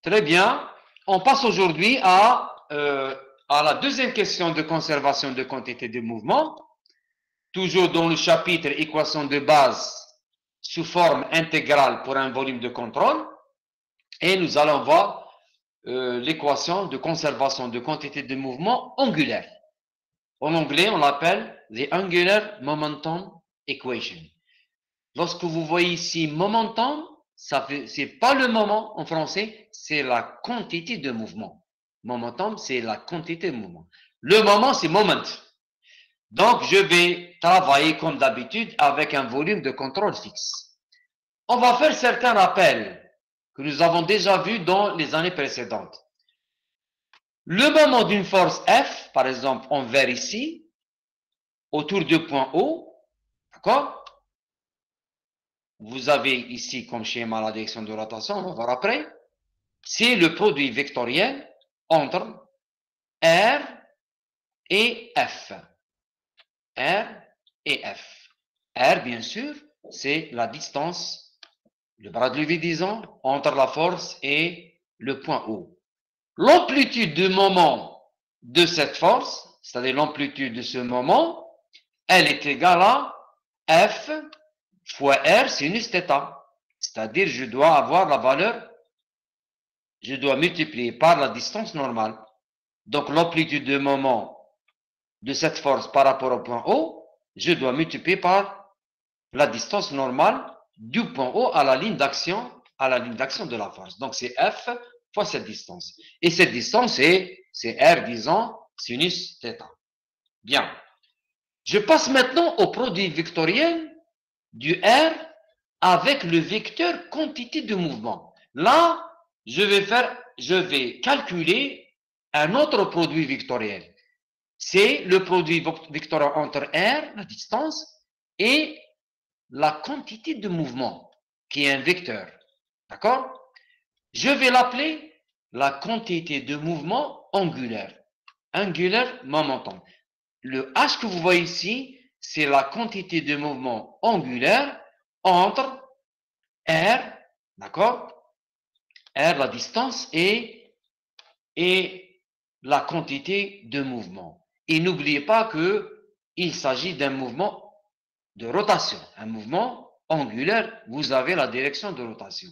Très bien. On passe aujourd'hui à la deuxième question de conservation de quantité de mouvement, toujours dans le chapitre équation de base sous forme intégrale pour un volume de contrôle. Et nous allons voir l'équation de conservation de quantité de mouvement angulaire. En anglais, on l'appelle the angular momentum equation. Lorsque vous voyez ici momentum, c'est pas le moment en français, c'est la quantité de mouvement. Momentum, c'est la quantité de mouvement. Le moment, c'est moment. Donc, je vais travailler comme d'habitude avec un volume de contrôle fixe. On va faire certains rappels que nous avons déjà vus dans les années précédentes. Le moment d'une force F, par exemple, en vert ici, autour du point O, d'accord? Vous avez ici comme schéma la direction de rotation, on va voir après. C'est le produit vectoriel entre R et F. R et F. R, bien sûr, c'est la distance, le bras de levier, disons, entre la force et le point O. L'amplitude de moment de cette force, c'est-à-dire l'amplitude de ce moment, elle est égale à F fois R sinus θ. C'est-à-dire, je dois avoir la valeur, je dois multiplier par la distance normale. Donc, l'amplitude de moment de cette force par rapport au point O, je dois multiplier par la distance normale du point O à la ligne d'action de la force. Donc, c'est F fois cette distance. Et cette distance, c'est R, disons, sinus θ. Bien. Je passe maintenant au produit vectoriel du R avec le vecteur quantité de mouvement. Là, je vais calculer un autre produit vectoriel. C'est le produit vectoriel entre R, la distance, et la quantité de mouvement, qui est un vecteur. D'accord? Je vais l'appeler la quantité de mouvement angulaire. Angulaire momentum. Le H que vous voyez ici, c'est la quantité de mouvement angulaire entre R, d'accord? R, la distance, et la quantité de mouvement. Et n'oubliez pas qu'il s'agit d'un mouvement de rotation. Un mouvement angulaire, vous avez la direction de rotation.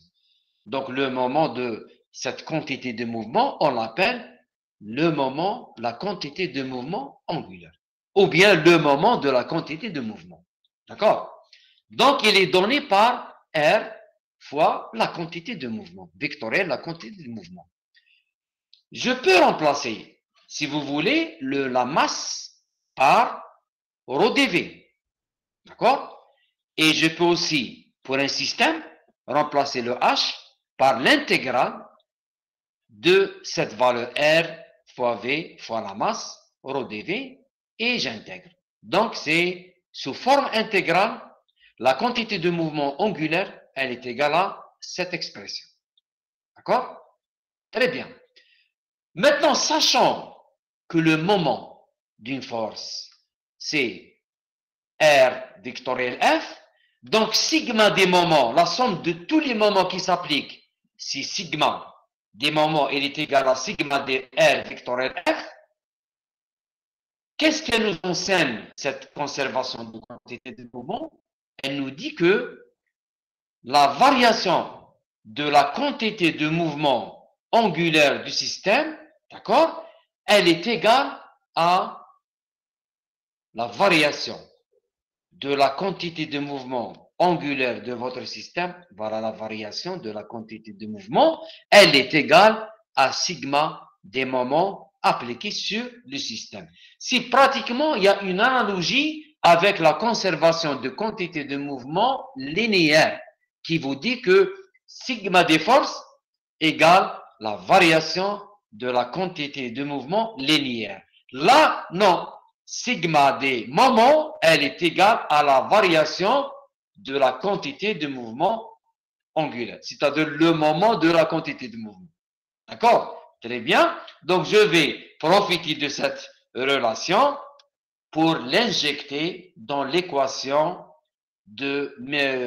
Donc, le moment de cette quantité de mouvement, on l'appelle le moment, la quantité de mouvement angulaire. Ou bien le moment de la quantité de mouvement. D'accord? Donc, il est donné par R fois la quantité de mouvement. Vectoriel, la quantité de mouvement. Je peux remplacer, si vous voulez, la masse par rho dV. D'accord? Et je peux aussi, pour un système, remplacer le H par l'intégrale de cette valeur R fois V fois la masse, rho dV, et j'intègre. Donc, c'est sous forme intégrale, la quantité de mouvement angulaire, elle est égale à cette expression. D'accord? Très bien. Maintenant, sachant que le moment d'une force, c'est R vectoriel F, donc sigma des moments, la somme de tous les moments qui s'appliquent, si sigma des moments est égal à sigma des R vectoriel F, qu'est-ce qu'elle nous enseigne, cette conservation de quantité de mouvement? Elle nous dit que la variation de la quantité de mouvement angulaire du système, d'accord, elle est égale à la variation de la quantité de mouvement angulaire de votre système, voilà la variation de la quantité de mouvement, elle est égale à sigma des moments appliqués sur le système. Si pratiquement il y a une analogie avec la conservation de quantité de mouvement linéaire qui vous dit que sigma des forces égale la variation de la quantité de mouvement linéaire. Là, non. Sigma des moments, elle est égale à la variation de la quantité de mouvement angulaire, c'est-à-dire le moment de la quantité de mouvement. D'accord? Très bien. Donc, je vais profiter de cette relation pour l'injecter dans l'équation de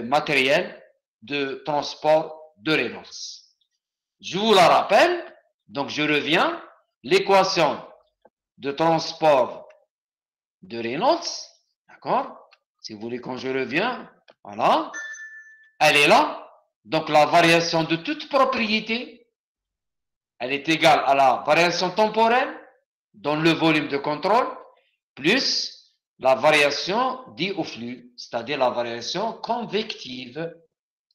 matériel de transport de Reynolds. Je vous la rappelle. Donc, je reviens. L'équation de transport de Reynolds. D'accord? Si vous voulez, quand je reviens, voilà. Elle est là. Donc, la variation de toute propriété, elle est égale à la variation temporelle dans le volume de contrôle, plus la variation due au flux, c'est-à-dire la variation convective.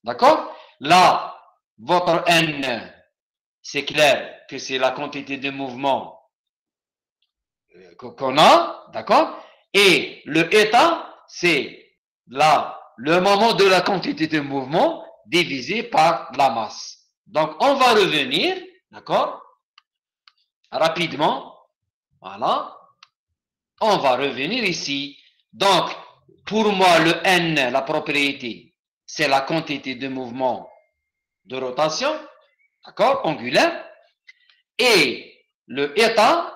D'accord? Là, votre N, c'est clair que c'est la quantité de mouvement qu'on a, d'accord? Et le état, c'est là, le moment de la quantité de mouvement divisé par la masse. Donc, on va revenir, d'accord? Rapidement, voilà. On va revenir ici. Donc, pour moi, le N, la propriété, c'est la quantité de mouvement de rotation, d'accord, angulaire. Et le état,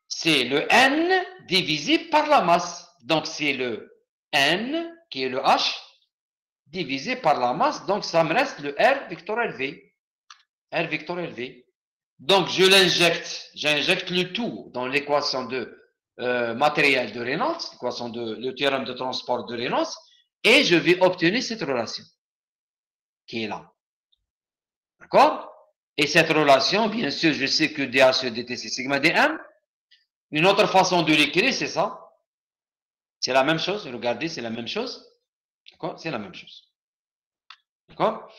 c'est le N divisé par la masse. Donc, c'est le N, qui est le H, divisé par la masse. Donc, ça me reste le R vectoriel V. R vectoriel V. Donc, je l'injecte. J'injecte le tout dans l'équation de matériel de Reynolds, l'équation de le théorème de transport de Reynolds, et je vais obtenir cette relation qui est là. D'accord? Et cette relation, bien sûr, je sais que dH dt, c'est sigma dm. Une autre façon de l'écrire, c'est ça. C'est la même chose. Regardez, c'est la même chose. D'accord? C'est la même chose. D'accord?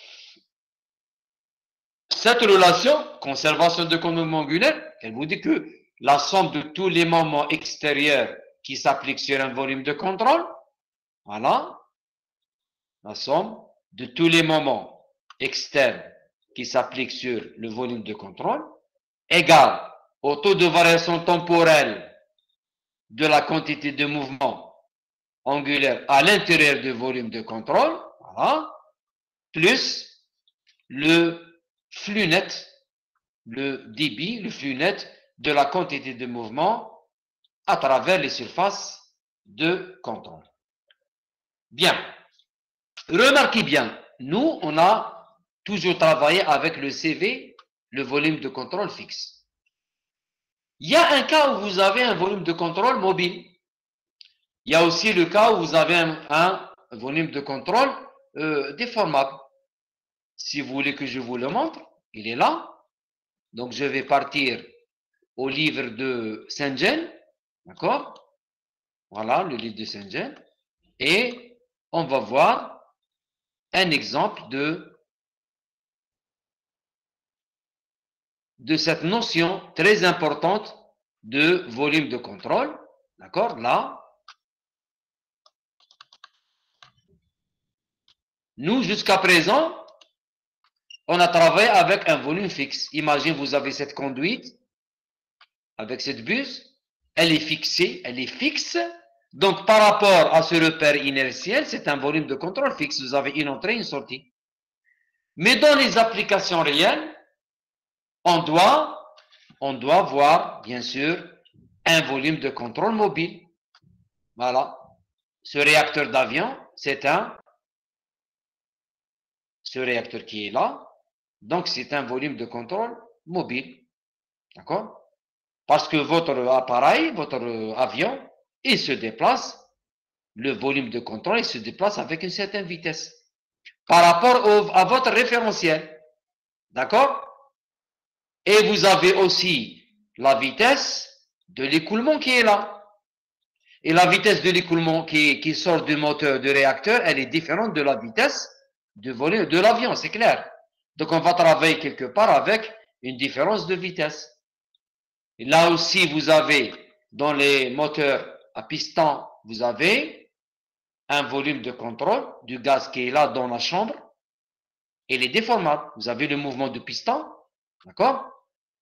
Cette relation, conservation de mouvement angulaire, elle vous dit que la somme de tous les moments extérieurs qui s'appliquent sur un volume de contrôle, voilà, la somme de tous les moments externes qui s'appliquent sur le volume de contrôle, égale au taux de variation temporelle de la quantité de mouvement angulaire à l'intérieur du volume de contrôle, voilà, plus le flux net, le débit, le flux net de la quantité de mouvement à travers les surfaces de contrôle. Bien. Remarquez bien, nous, on a toujours travaillé avec le CV, le volume de contrôle fixe. Il y a un cas où vous avez un volume de contrôle mobile. Il y a aussi le cas où vous avez un volume de contrôle déformable. Si vous voulez que je vous le montre, il est là. Donc, je vais partir au livre de Saint-Jean. D'accord? Voilà, le livre de Saint-Jean. Et on va voir un exemple de cette notion très importante de volume de contrôle. D'accord? Là, nous, jusqu'à présent, on a travaillé avec un volume fixe. Imagine, vous avez cette conduite avec cette buse. Elle est fixée, elle est fixe. Donc, par rapport à ce repère inertiel, c'est un volume de contrôle fixe. Vous avez une entrée, une sortie. Mais dans les applications réelles, on doit voir, bien sûr, un volume de contrôle mobile. Voilà. Ce réacteur d'avion, c'est ce réacteur qui est là. Donc, c'est un volume de contrôle mobile. D'accord? Parce que votre appareil, votre avion, il se déplace, le volume de contrôle, il se déplace avec une certaine vitesse. Par rapport à votre référentiel. D'accord? Et vous avez aussi la vitesse de l'écoulement qui est là. Et la vitesse de l'écoulement qui sort du moteur du réacteur, elle est différente de la vitesse de volume de l'avion, c'est clair. Donc, on va travailler quelque part avec une différence de vitesse. Et là aussi, vous avez, dans les moteurs à piston, vous avez un volume de contrôle du gaz qui est là dans la chambre. Il est déformable. Vous avez le mouvement de piston, d'accord?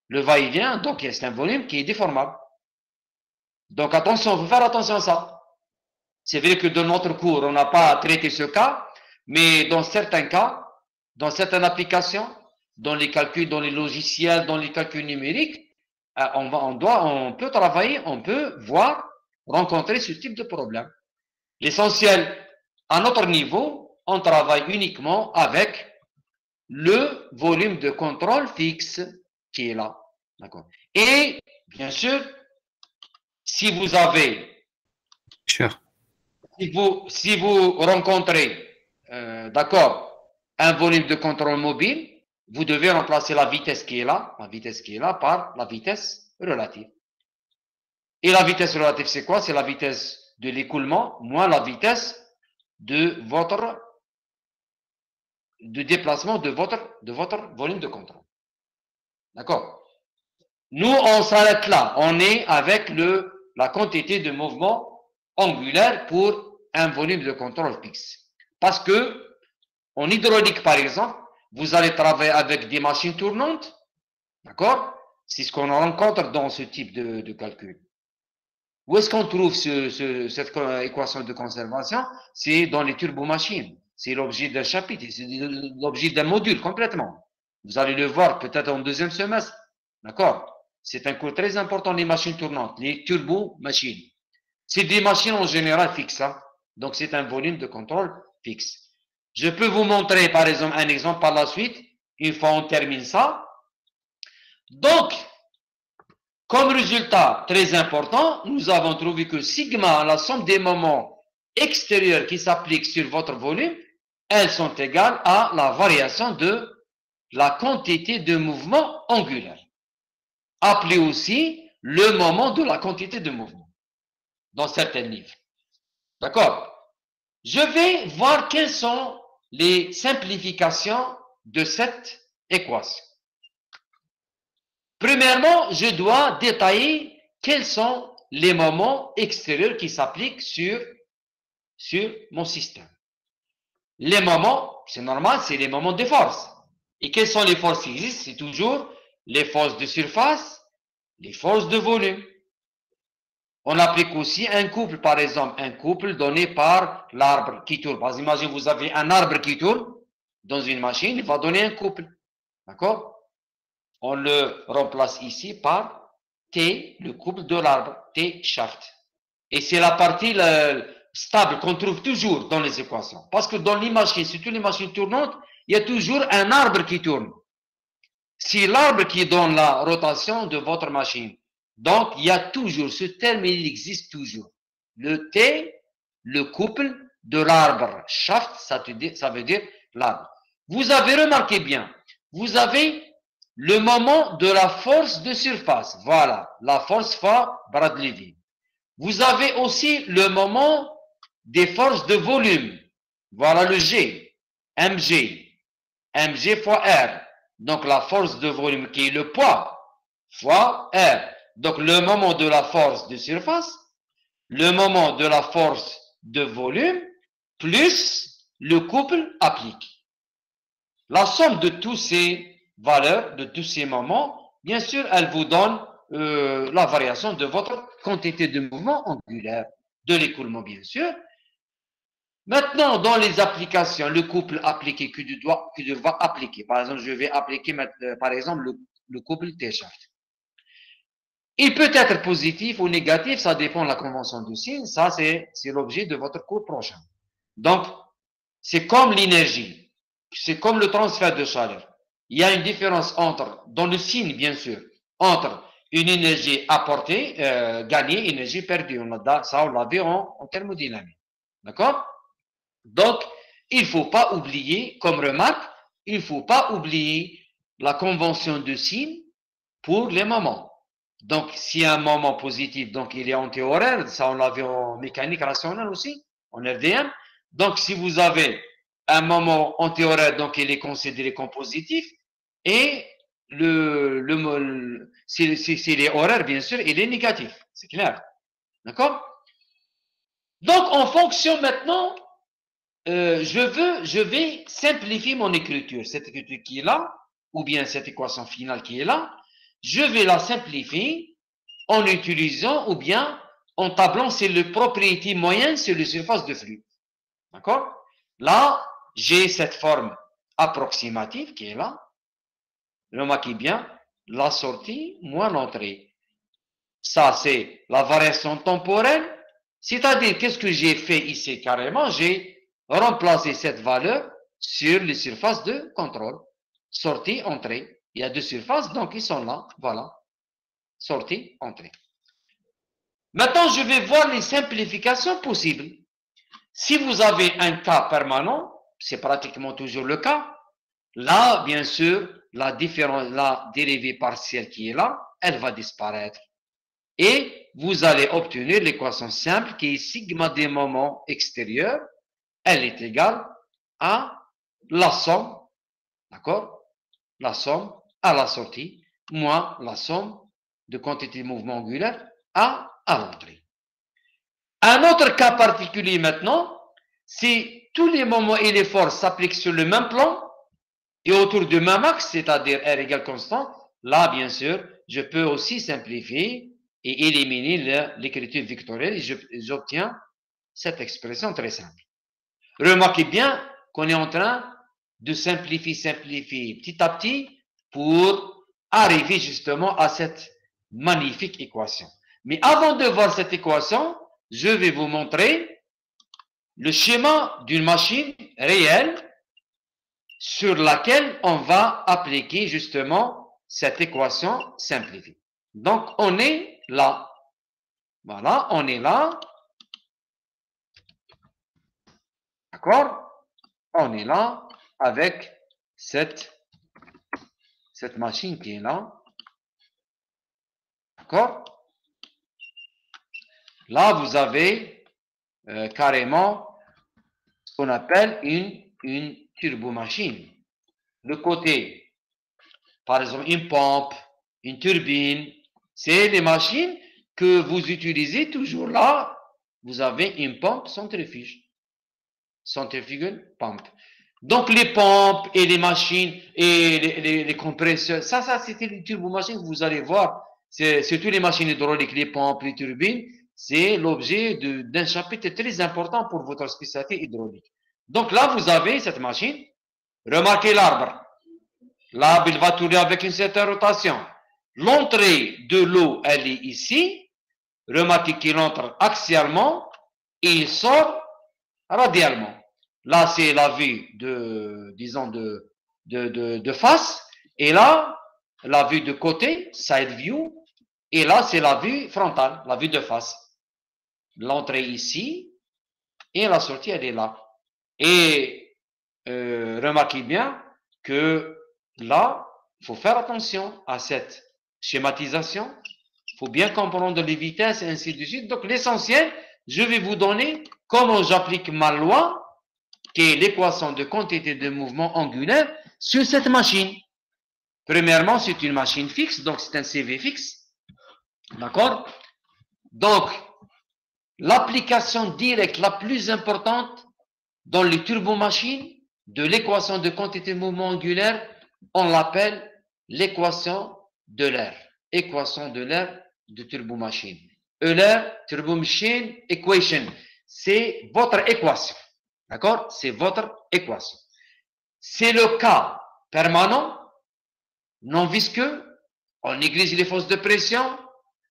Le va-et-vient, donc c'est un volume qui est déformable. Donc attention, il faut faire attention à ça. C'est vrai que dans notre cours, on n'a pas traité ce cas, mais dans certains cas, dans certaines applications, dans les calculs, dans les logiciels, dans les calculs numériques, on peut travailler, on peut voir, rencontrer ce type de problème. L'essentiel, à notre niveau, on travaille uniquement avec le volume de contrôle fixe qui est là. D'accord. Et, bien sûr, si vous avez, Cher. si vous rencontrez, d'accord, un volume de contrôle mobile, vous devez remplacer la vitesse qui est là, par la vitesse relative. Et la vitesse relative, c'est quoi? C'est la vitesse de l'écoulement moins la vitesse de votre déplacement de votre volume de contrôle. D'accord? Nous, on s'arrête là. On est avec la quantité de mouvement angulaire pour un volume de contrôle fixe. Parce que, en hydraulique, par exemple, vous allez travailler avec des machines tournantes. D'accord? C'est ce qu'on rencontre dans ce type de calcul. Où est-ce qu'on trouve cette équation de conservation? C'est dans les turbomachines. C'est l'objet d'un chapitre, c'est l'objet d'un module complètement. Vous allez le voir peut-être en deuxième semestre. D'accord? C'est un cours très important, les machines tournantes, les turbomachines. C'est des machines en général fixes. Hein? Donc, c'est un volume de contrôle fixe. Je peux vous montrer, par exemple, un exemple par la suite. Une fois on termine ça. Donc, comme résultat très important, nous avons trouvé que sigma, la somme des moments extérieurs qui s'appliquent sur votre volume, elles sont égales à la variation de la quantité de mouvement angulaire. Appelé aussi le moment de la quantité de mouvement dans certains livres. D'accord? Je vais voir quelles sont les simplifications de cette équation. Premièrement, je dois détailler quels sont les moments extérieurs qui s'appliquent sur mon système. Les moments, c'est normal, c'est les moments de force. Et quelles sont les forces qui existent? C'est toujours les forces de surface, les forces de volume. On applique aussi un couple, par exemple, un couple donné par l'arbre qui tourne. Par exemple, imaginez, vous avez un arbre qui tourne dans une machine, il va donner un couple. D'accord? On le remplace ici par T, le couple de l'arbre, T shaft. Et c'est la partie stable qu'on trouve toujours dans les équations. Parce que dans les machines, surtout les machines tournantes, il y a toujours un arbre qui tourne. C'est l'arbre qui donne la rotation de votre machine. Donc, il y a toujours, ce terme, il existe toujours. Le T, le couple de l'arbre. Shaft, ça veut dire l'arbre. Vous avez remarqué bien, vous avez le moment de la force de surface. Voilà, la force fois Bradley. Vous avez aussi le moment des forces de volume. Voilà le G, mg. mg fois R. Donc la force de volume qui est le poids fois R. Donc le moment de la force de surface, le moment de la force de volume, plus le couple applique. La somme de tous ces valeurs, de tous ces moments, bien sûr, elle vous donne la variation de votre quantité de mouvement angulaire, de l'écoulement, bien sûr. Maintenant, dans les applications, le couple appliqué que tu dois appliquer. Par exemple, je vais appliquer, par exemple, le couple T-shaft. Il peut être positif ou négatif, ça dépend de la convention du signe. Ça, c'est l'objet de votre cours prochain. Donc, c'est comme l'énergie. C'est comme le transfert de chaleur. Il y a une différence entre, dans le signe, bien sûr, entre une énergie apportée, gagnée, énergie perdue. Ça, on l'a vu en thermodynamique. D'accord? Donc, il ne faut pas oublier, comme remarque, il ne faut pas oublier la convention de signe pour les moments. Donc, si un moment positif, donc il est anti-horaire, ça on l'a vu en mécanique rationnelle aussi, en RDM. Donc, si vous avez un moment anti-horaire, donc il est considéré comme positif, et s'il est horaire, bien sûr, il est négatif. C'est clair. D'accord? Donc, en fonction maintenant, je vais simplifier mon écriture. Cette écriture qui est là, ou bien cette équation finale qui est là, je vais la simplifier en utilisant ou bien en tablant sur le propriété moyenne sur la surface de flux. D'accord? Là, j'ai cette forme approximative qui est là. Remarquez bien, la sortie moins l'entrée. Ça, c'est la variation temporelle. C'est-à-dire, qu'est-ce que j'ai fait ici carrément? J'ai remplacé cette valeur sur les surfaces de contrôle. sortie, entrée. Il y a deux surfaces, donc ils sont là. Voilà. Sortie, entrée. Maintenant, je vais voir les simplifications possibles. Si vous avez un cas permanent, c'est pratiquement toujours le cas. Là, bien sûr, la dérivée partielle qui est là, elle va disparaître. Et vous allez obtenir l'équation simple qui est sigma des moments extérieurs, elle est égale à la somme, d'accord? La somme à la sortie, moins la somme de quantité de mouvement angulaire à l'entrée. Un autre cas particulier maintenant, si tous les moments et les forces s'appliquent sur le même plan et autour du même axe, c'est-à-dire R égale constant, là, bien sûr, je peux aussi simplifier et éliminer l'écriture vectorielle et j'obtiens cette expression très simple. Remarquez bien qu'on est en train de simplifier petit à petit pour arriver justement à cette magnifique équation. Mais avant de voir cette équation, je vais vous montrer le schéma d'une machine réelle sur laquelle on va appliquer justement cette équation simplifiée. Donc, on est là. Voilà, on est là. D'accord? On est là avec cette machine qui est là. D'accord? Là, vous avez carrément ce qu'on appelle une turbomachine. Le côté, par exemple, une pompe, une turbine, c'est les machines que vous utilisez toujours là. Vous avez une pompe centrifuge. Centrifugal pump. Donc, les pompes et les machines et les compresseurs, ça c'était les turbomachines que vous allez voir. C'est surtout les machines hydrauliques, les pompes, les turbines. C'est l'objet d'un chapitre très important pour votre spécialité hydraulique. Donc là, vous avez cette machine. Remarquez l'arbre. L'arbre, il va tourner avec une certaine rotation. L'entrée de l'eau, elle est ici. Remarquez qu'il entre axialement et il sort radialement. Là, c'est la vue disons, de face. Et là, la vue de côté, side view. Et là, c'est la vue frontale, la vue de face. L'entrée ici et la sortie, elle est là. Et remarquez bien que là, il faut faire attention à cette schématisation. Il faut bien comprendre les vitesses et ainsi de suite. Donc, l'essentiel, je vais vous donner comment j'applique ma loi, qui est l'équation de quantité de mouvement angulaire sur cette machine. Premièrement, c'est une machine fixe, donc c'est un CV fixe. D'accord? Donc, l'application directe la plus importante dans les turbomachines de l'équation de quantité de mouvement angulaire, on l'appelle l'équation de l'air. Équation de l'air de turbomachine. Euler Turbomachine Equation. C'est votre équation. D'accord? C'est votre équation. C'est le cas permanent, non visqueux, on néglige les forces de pression,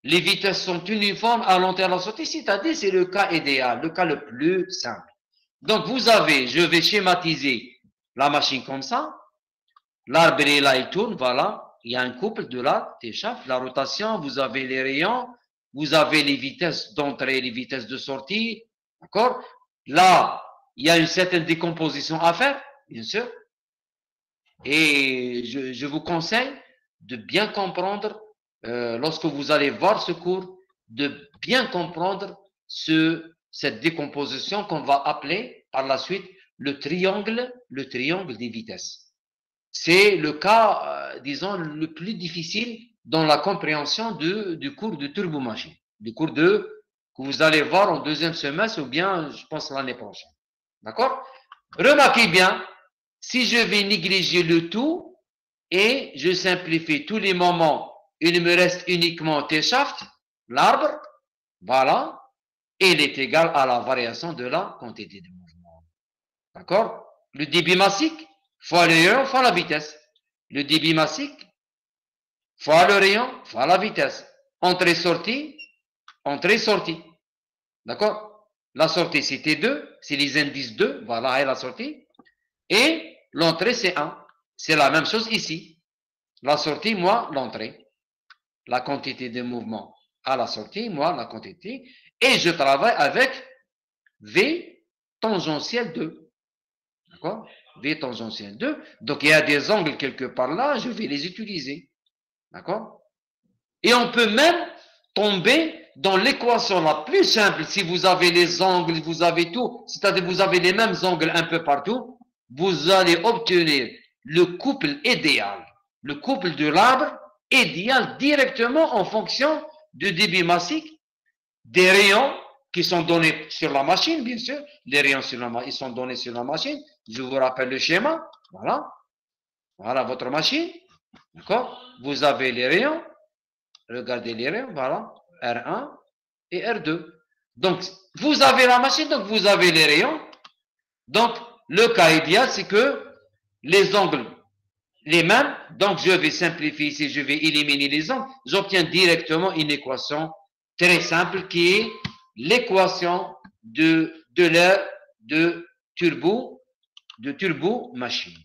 les vitesses sont uniformes à l'entrée et à la sortie, c'est-à-dire c'est le cas idéal, le cas le plus simple. Donc vous avez, je vais schématiser la machine comme ça, l'arbre est là, il tourne, voilà, il y a un couple de là, t'échappes, la rotation, vous avez les rayons, vous avez les vitesses d'entrée et les vitesses de sortie, d'accord? Là, il y a une certaine décomposition à faire, bien sûr. Et je vous conseille de bien comprendre, lorsque vous allez voir ce cours, de bien comprendre cette décomposition qu'on va appeler par la suite le triangle des vitesses. C'est le cas, disons, le plus difficile dans la compréhension du cours de turbomachine, du cours que vous allez voir en deuxième semestre ou bien, je pense, l'année prochaine. D'accord? Remarquez bien, si je vais négliger le tout et je simplifie tous les moments, il me reste uniquement T-shaft, l'arbre, voilà, et il est égal à la variation de la quantité de mouvement. D'accord? Le débit massique fois le rayon fois la vitesse. Le débit massique fois le rayon fois la vitesse. Entrée-sortie, entrée-sortie. D'accord? La sortie, c'est T2, c'est les indices 2, voilà, et la sortie. Et l'entrée, c'est 1. C'est la même chose ici. La sortie, moi, l'entrée. La quantité de mouvement à la sortie, moi, la quantité. Et je travaille avec V tangentiel 2. D'accord? V tangentiel 2. Donc, il y a des angles quelque part là, je vais les utiliser. D'accord? Et on peut même tomber dans l'équation la plus simple. Si vous avez les angles, vous avez tout, c'est-à-dire vous avez les mêmes angles un peu partout, vous allez obtenir le couple idéal. Le couple de l'arbre idéal directement en fonction du débit massique, des rayons qui sont donnés sur la machine, bien sûr. Les rayons sur la, ils sont donnés sur la machine. Je vous rappelle le schéma. Voilà. Voilà votre machine. D'accord? Vous avez les rayons. Regardez les rayons. Voilà. R1 et R2. Donc, vous avez la machine, donc vous avez les rayons. Donc, le cas idéal, c'est que les angles, les mêmes. Donc, je vais simplifier ici, je vais éliminer les angles. J'obtiens directement une équation très simple qui est l'équation de l'air de turbo machine.